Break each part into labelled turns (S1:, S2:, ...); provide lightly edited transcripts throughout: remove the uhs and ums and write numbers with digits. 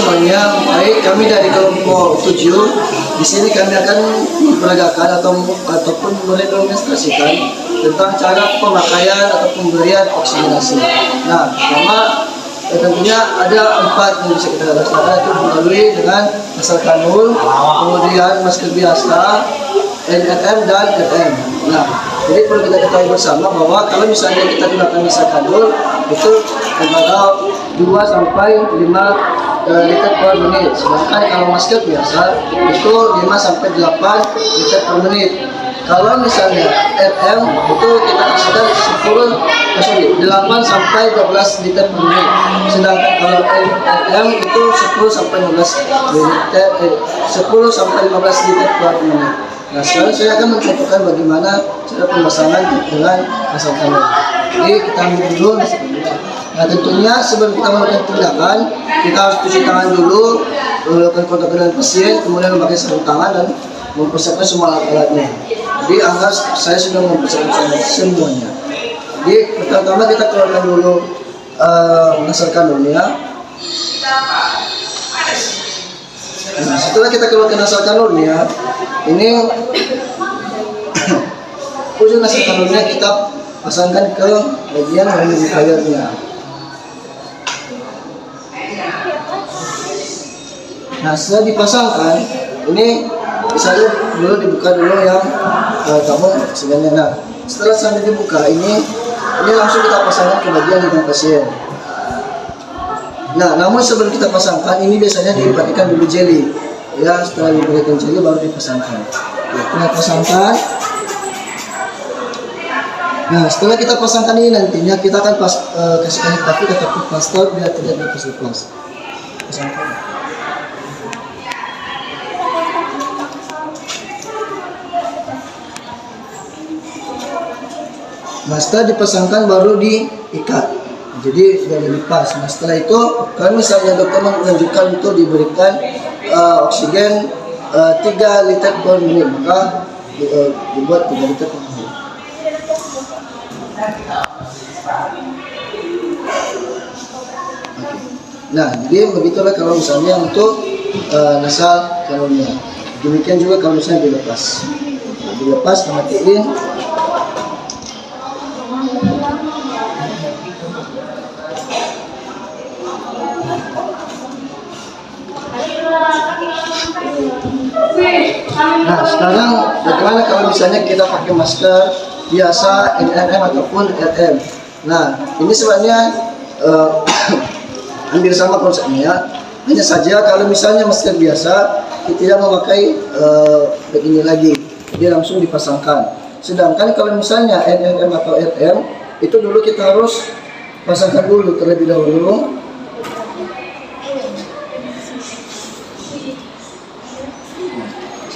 S1: semuanya. Baik, kami dari kelompok 7 di sini kami akan memperagakan ataupun mendemonstrasikan tentang cara pemakaian atau pemberian oksigenasi. Nah, pertama tentunya ada 4 yang bisa kita laksanakan, itu melalui dengan asal kanul, kemudian masker biasa, NNM dan RM. Nah, jadi perlu kita ketahui bersama bahwa kalau misalnya kita gunakan asal kanul itu antara 2 sampai 5 liter per menit. Sedangkan kalau masker biasa itu 5 sampai 8 liter per menit. Kalau misalnya RM itu kita kasihkan 8 sampai 12 liter per menit. Sedangkan kalau RM itu 10 sampai 15 liter per menit. Nah, sekarang saya akan mencontohkan bagaimana cara pemasangan dengan asal kanul. Jadi kita ambil dulu. Nah, tentunya sebelum kita melakukan tindakan, kita harus cuci tangan dulu, melakukan kontak dengan pasien, kemudian memakai sarung tangan dan mempersiapkan semua alat-alatnya. Jadi anggap saya sudah mempersiapkan semuanya. Jadi pertama kita keluarkan dulu asal kanulnya. Nah, setelah kita keluarkan asal kanulnya, ini ujung asal kanulnya kita pasangkan ke bagian humidifier-nya. Nah, setelah dipasangkan, ini misalnya dulu dibuka dulu yang kamu sebenarnya. Nah, setelah sampai dibuka ini langsung kita pasangkan ke bagian hidung pasien. Nah, namun sebelum kita pasangkan ini biasanya diberikan dulu jeli. Ya, setelah diberikan jeli baru dipasangkan. Ya, kita pasangkan. Nah, setelah kita pasangkan ini nantinya kita akan kasihkan hikapik ataupun plaster biar tidak lepas-lepas. Pasangkan. Nah, setelah dipasangkan baru diikat, jadi sudah dilepas. Nah, setelah itu kalau misalnya dokter menunjukkan untuk diberikan oksigen 3 liter per menit, maka dibuat 3 liter per menit. Nah, jadi begitulah kalau misalnya untuk nasal kanulnya. Demikian juga kalau misalnya dilepas, matiin. Nah, sekarang bagaimana kalau misalnya kita pakai masker biasa NNM ataupun RM? Nah, ini sebenarnya hampir sama konsepnya. Hanya saja kalau misalnya masker biasa kita tidak memakai begini lagi, dia langsung dipasangkan. Sedangkan kalau misalnya NNM atau RM itu dulu kita harus pasangkan dulu terlebih dahulu.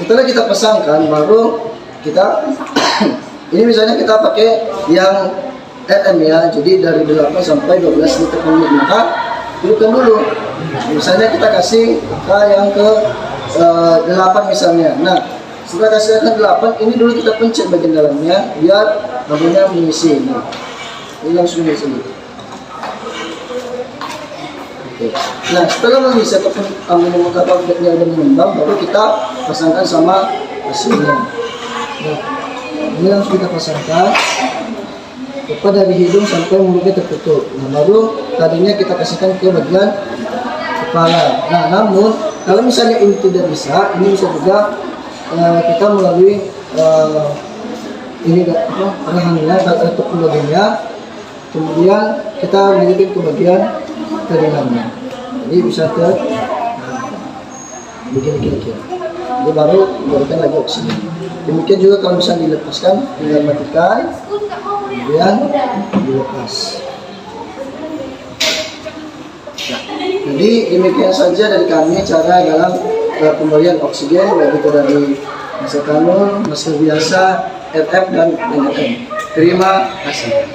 S1: Setelah kita pasangkan baru kita ini misalnya kita pakai yang RM ya, jadi dari 8 sampai 12 liter per menit, maka hidupkan dulu. Misalnya kita kasih yang ke 8 misalnya. Nah, setelah kasih ke 8 ini dulu kita pencet bagian dalamnya biar lampunya mengisi ini. Ini langsung di sini. Nah, setelah mengisi ataupun menemukan udah mengembang, baru kita pasangkan sama hasilnya. Nah, ini langsung kita pasangkan tepat dari hidung sampai mulutnya tertutup. Nah, baru tadinya kita kasihkan ke bagian kepala. Nah, namun kalau misalnya ini tidak bisa, ini bisa juga kita melalui ini rahannya atau bagiannya, kemudian kita lilitkan ke bagian telinga. Jadi bisa ke begini kira-kira. Jadi baru diberikan lagi oksigen. Demikian juga kalau misalnya dilepaskan, tinggal matikan, kemudian dilepas. Jadi demikian saja dari kami cara dalam pemberian oksigen, baik itu dari masker kanul, masker biasa, RF dan NNM. Terima kasih.